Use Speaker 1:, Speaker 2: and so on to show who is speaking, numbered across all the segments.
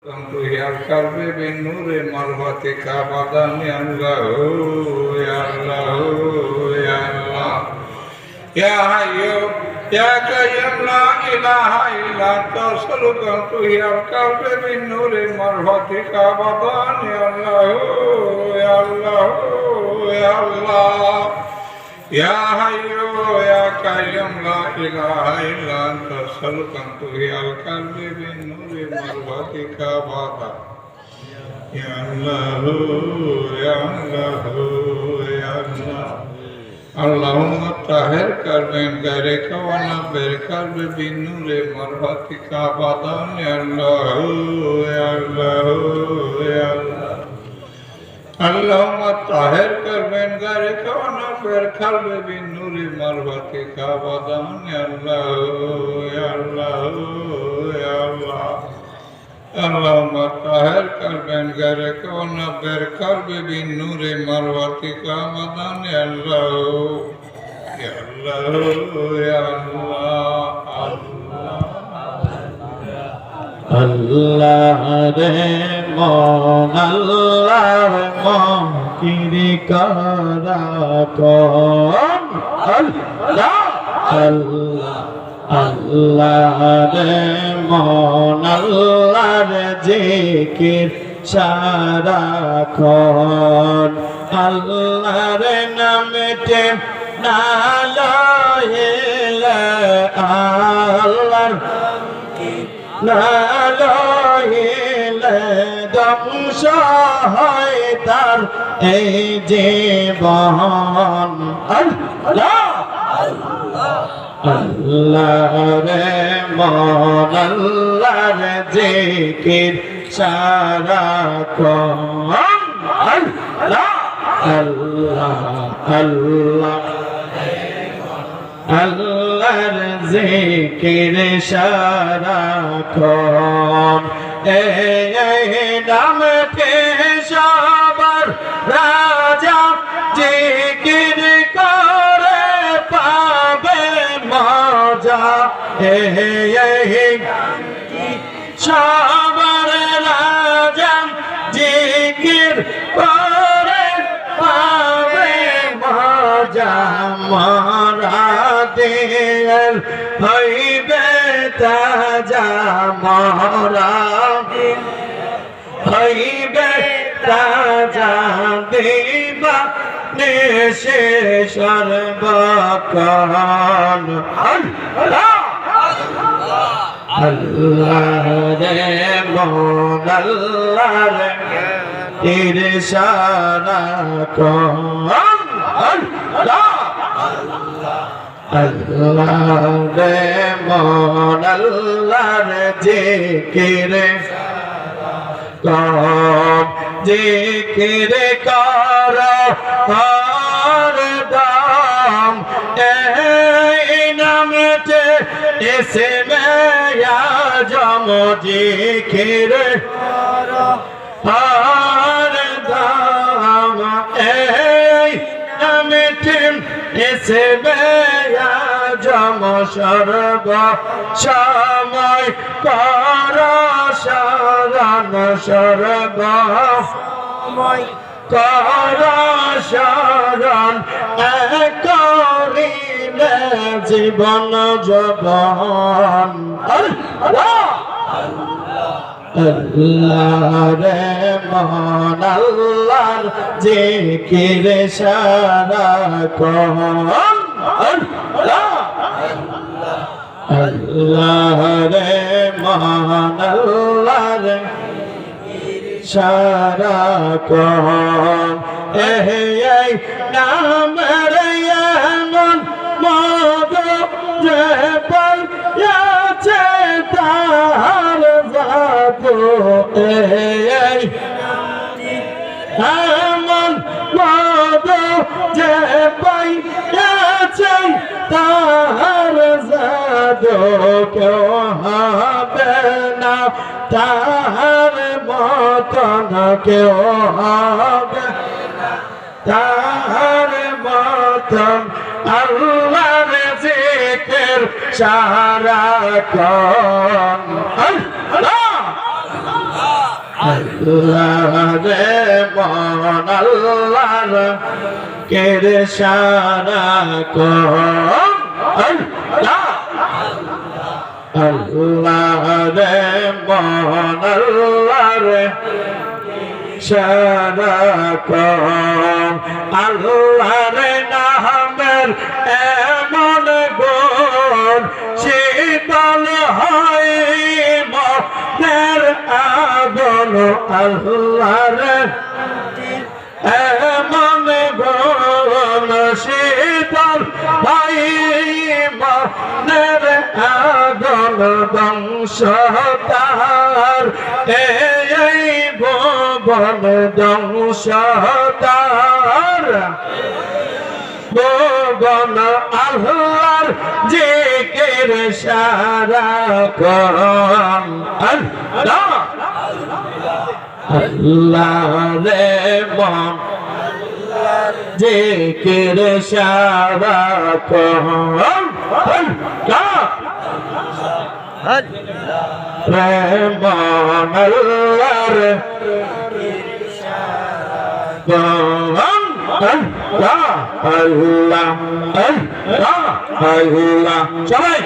Speaker 1: Tentu ya kalbi bin nuri marwatika badani Allah ya Allah ya Allah ya hayyu ya qayyum la ilaha illa anta sallallahu ya kalbi bin nuri marwatika badani Allah ya Allah ya Allah ya hayyu ya qayyum la ilaha illa anta sallallahu ya kalbi bin nuri marwatika badani ya Allah ya Allah ya Allah Allahumma tahir kalbin gaire kawana ber kalbi bin nuri marwatika badani ya Allah ya Allah ya Allah Allahumma tahir kalbin gaire kawana ber kalbi bin nuri marwatika badani ya Allah ya Allah ya Allah Allahumma tahir kalbin gaire kawana ber kalbi bin nuri marwatika badani ya Allah ya Allah ya Allah
Speaker 2: Allah re mon Allah mon kiri kara kon Allah Allah Allah re mon Allah re zikir সারা kon Allah re namete na lyle Allah নালহিলে ধ্বংস হয় তার এই জীবন আল্লাহ আল্লাহ রে মন আল্লাহ রে জিকির সারাক্ষণ আল্লাহ আল্লাহ আল্লাহ আল্লাহর জিকির সারাক্ষণ এই নামকে সবার রাজা জিকির করে পাবে মজা এই সবার রাজা জিকির করে পাবে মজা মরা দিল হইবে তাজা মরা হইবে তাজা দিবা নিশে সর্বক্ষণ আল্লাহ আল্লাহ রে মন আল্লাহ রে তীর সারাক্ষণ আল্লাহ আল্লাহ রে মন আল্লাহ রে জিকির কর জিকির কর হরদম এই নামতে ইসমে আজম জিকির কর হরদম এই নামতে ইসমে আজম সর্ব সময় কর শরণ সর্ব সময় কর শরণ করিলে জীবন যৌবন আল্লাহ আল্লাহ রে মন আল্লাহর জিকির সারাক্ষণ আল্লাহ আল্লাহ রে মন আল্লাহর সারাক্ষণ এই নাম রে এমন মধু যে পাইয়াছে তাহার জাদু এই এমন মধু যে পাইয়াছে তাহার জাদু কেউ হবে না তাহার মতন কেউ হবে তাহার মতন আল্লাহর জিকির সারাক্ষণ আল্লাহ আল্লাহ রে মন আল্লাহর কেরে সারা কর আল্লাহ আল্লাহ রে মন আল্লাহর সারা কর আল্লাহ রে নামের এমন গুণ শীতল হয় মনের আগুন আল্লাহ রে এমন গুণ শীতল হয় মনের আগুন ধ্বংস তার এই ভুবন ধ্বংস তার ভুবন আল্লাহর জিকির সারা করন আল্লাহ আল্লাহ রে মন জিকির সারা করন আল্লাহ প্রেম আল্লাহর আল্লাহ আল্লাহ আল্লাহ আল্লাহ সবাই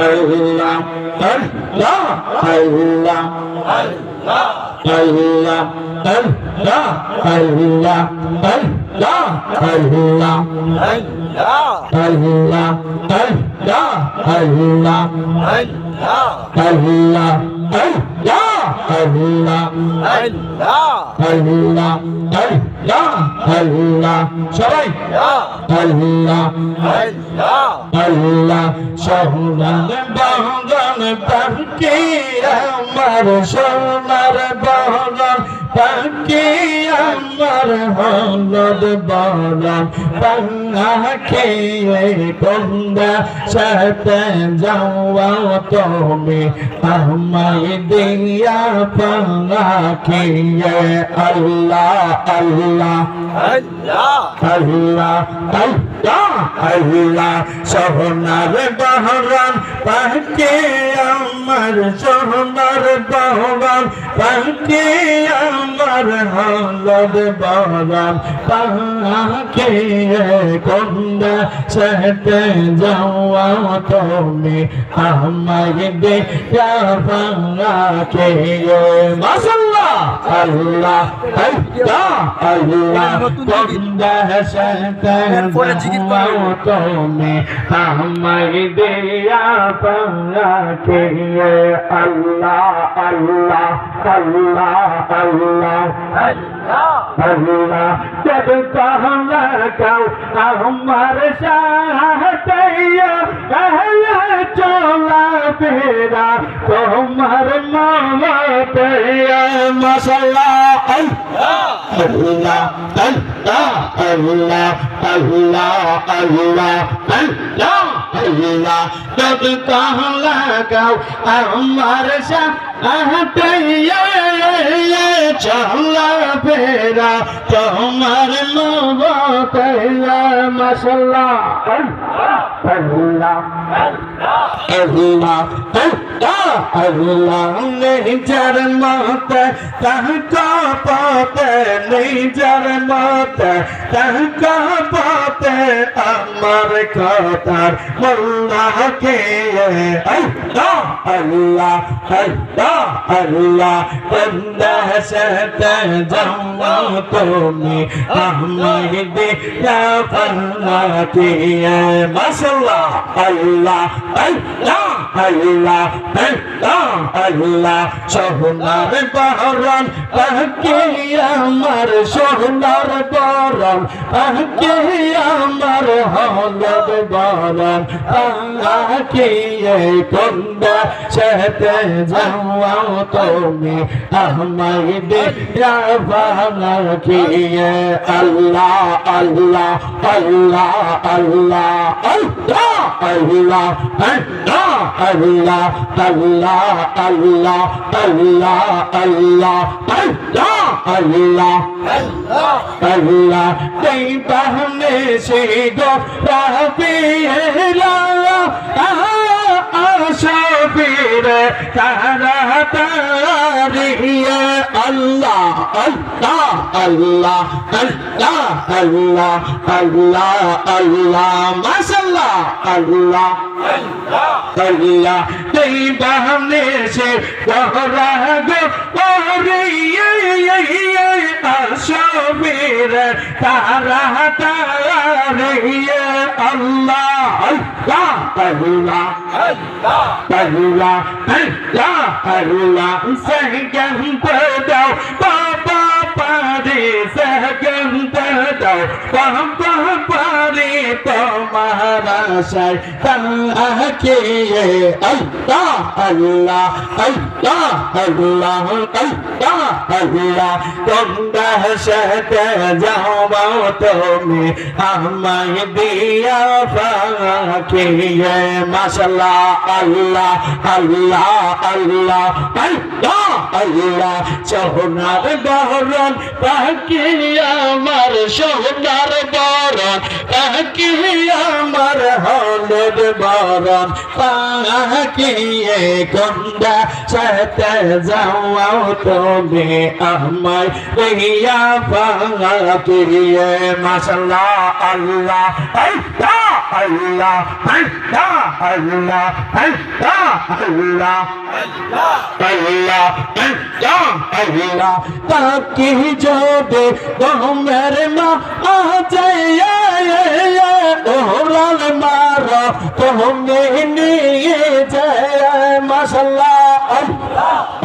Speaker 2: আল্লাহ আল্লাহ আল্লাহ আল্লাহ আল্লাহ আল্লাহ আল্লাহ আল্লাহ আল্লাহ আল্লাহ আল্লাহ আল্লাহ আল্লাহ আল্লাহ সবাই আল্লাহ আল্লাহ সোনার বাগান পাখি আমার সোনার বাগান পাখি আমার হলদ বাগান পাখি কন্দা সাথে যাওয়া তুমি আমায় দিয়া পাখি আল্লাহ আল্লাহ আল্লাহ আল্লাহ আল্লাহ আল্লাহ সোনার বাগান পাখি আমার সোনার বাগান পাখি আমার হলদ বাগান পাখি কন্দা সাথে যাওয়া তুমি আমায় দিয়া পাখি মাশাআল্লাহ আল্লাহ আল্লাহ আল্লাহ কন্দা সাথে যাওয়া তুমি আমায় দিয়া পাখি আল্লাহ আল্লাহ আল্লাহ আল্লাহ আল্লাহ জব कहला কাও আমার সাথে চলা ফেরা তোমার মাওলাতে মাশাআল্লাহ আল্লাহ আল্লাহ আল্লাহ আল্লাহ আল্লাহ আল্লাহ আল্লাহ জব कहला কাও আমার সাথে চলা ফেরা তোমার মাওলাতে মাশাআল্লাহ আল্লাহ আল্লাহ আল্লাহ নিজের মত তাহকা পাতে নিজের মত তাহকা পাতে আমার কথার মোল্লাকে আল্লাহ আল্লাহ আল্লাহ আল্লাহ বন্দা সাথে যাও তুমি আমায় দিয়া পাখি মাশাআল্লাহ আল্লাহ আল্লাহ আল্লাহ আল্লাহ আল্লাহ সোনার বাগান পাখি আমার সোনার বাগান পাখি আমার হলদ বাগান পাখি কন্দা সাথে যাওয়া তুমি আমায় দিয়া পাখি আল্লাহ আল্লাহ আল্লাহ আল্লাহ আল্লাহ আল্লাহ আল্লাহ আল্লাহ আল্লাহ আল্লাহ আল্লাহ আল্লাহ আল্লাহ আল্লাহ এই বাহনে সে গো রাবিলা আশা বীর তারা তারিয়ে আল্লাহ আল্লাহ আল্লাহ আল্লাহ আল্লাহ আল্লাহ আল্লাহ মাশাআল্লাহ আল্লাহ আল্লাহ এই বাহানে সে গহরা গো ওরে আসবির তারা তারে আল্লাহ আল্লাহ আল্লাহ আল্লাহ আল্লাহ আল্লাহ সহগম দাও বাবা পারে সহগম দাও বাবা পারে তোমারা সাই তাকে আল্লাহ আল্লাহ আল্লাহ আল্লাহ আল্লাহ আল্লাহ তোমরা সাথে যাও তুমি আমায় দিয়া ফাঁকি মাশাআল্লাহ আল্লাহ আল্লাহ আল্লাহ আল্লাহ আল্লাহ সোনার বরণ পাখি আমার সোনার বরণ পাখি আমার হলুদ বরণ পাখি গঙ্গা সাথে যাও তুমি আমায় দিয়া ফাঁকি মাশাআল্লাহ আল্লাহ আল্লাহ আল্লাহ আল্লাহ আল্লাহ আল্লাহ আল্লাহ আল্লাহ আল্লাহ আল্লাহ তাকি যদি তোমার মা ওরাল মার তুমি নিয়ে যায় মাশাআল্লাহ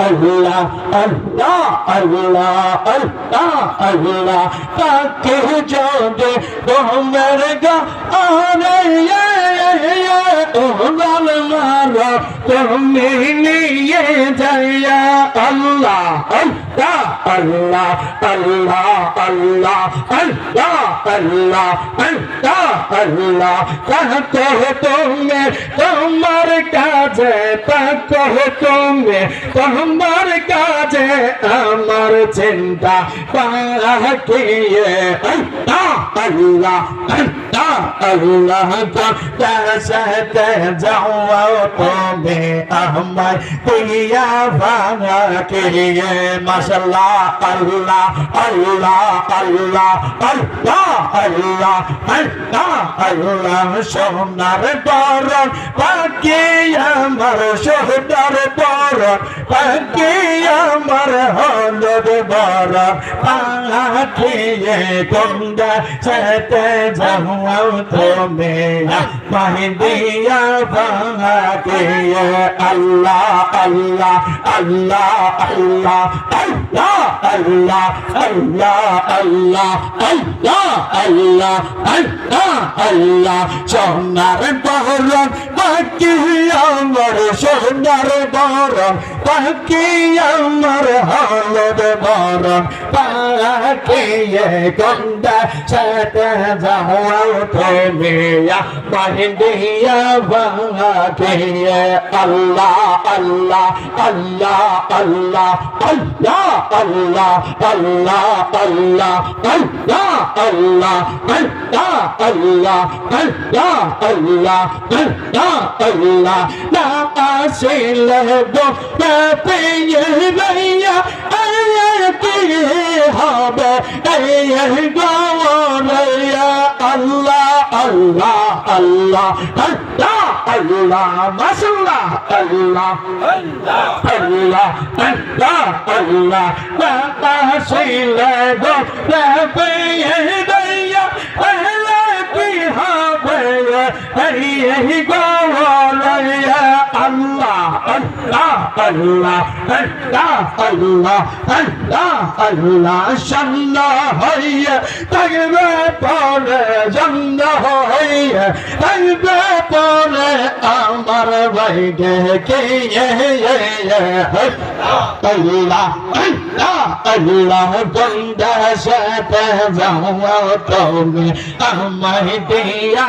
Speaker 2: আল্লাহ আল্লাহ আল্লাহ আল্লাহ আল্লাহ তাকে যদি তোমার গা ওরাল মার তুমি নিয়ে যায় আল্লাহ আল্লাহ আল্লাহ আল্লাহ আল্লাহ আল্লাহ আল্লাহ আল্লাহ আল্লাহ তাকে তুমি তোমার কাজে তাকে তুমি তোমার কাজে আমার চিন্তা পাকিয়ে আল্লাহ আল্লাহ আল্লাহ আল্লাহ তার সাথে যাও তুমি আমায় দিয়া ফাঁকিয়ে মাশাআল্লাহ আল্লাহ আল্লাহ আল্লাহ আল্লাহ আল্লাহ আল্লাহ আল্লাহ সোনার বরণ পাখি আমার সোনার বরণ পাখি আমার হলুদ বরণ পাখি গঙ্গা সাথে যাও তুমি মাহিদিয়া ফাঁকি আল্লাহ আল্লাহ আল্লাহ আল্লাহ আল্লাহ আল্লাহ আল্লাহ আল্লাহ আল্লাহ আল্লাহ আল্লাহ আল্লাহ সোনার বরণ পাখি আমার সোনার বরণ পাখি আমার হলুদ বরণ পাখি গঙ্গা সাথে যাও তুমি মাহিদিয়া ফাঁকি আল্লাহ আল্লাহ আল্লাহ আল্লাহ আল্লাহ আল্লাহ আল্লাহ আল্লাহ আল্লাহ আল্লাহ আল্লাহ আল্লাহ আল্লাহ আল্লাহ আল্লাহ আল্লাহ না আসিলে গো পেয়ে রইয়া কি হবে এই গৌরইয়া আল্লাহ আল্লাহ আল্লাহ আল্লাহ আল্লাহ মাশাআল্লাহ আল্লাহ আল্লাহ আল্লাহ আল্লাহ আল্লাহ না আসিলে গো পেয়ে রইয়া কি হবে এই গৌরইয়া আল্লাহ আল্লাহ আল্লাহ আল্লাহ আল্লাহ আল্লাহ আল্লাহ সাল্লাহ হইয়া থাকবে পরে জান্নাহ হইয়া থাকবে পরে আমার ভাইকে কে আল্লাহ আল্লাহ আল্লাহ বন্দা সাথে যাও তুমি আমায় দিয়া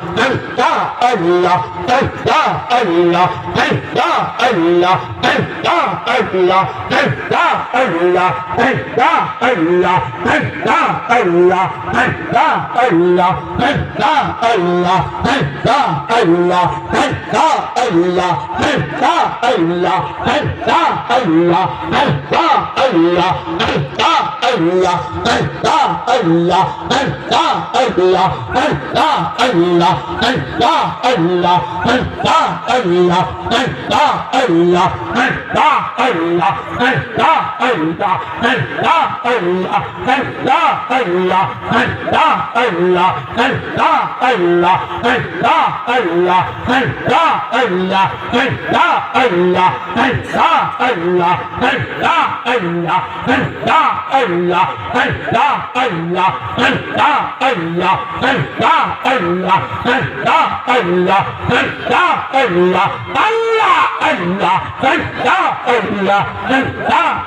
Speaker 2: Allah, Allah, Allah, Allah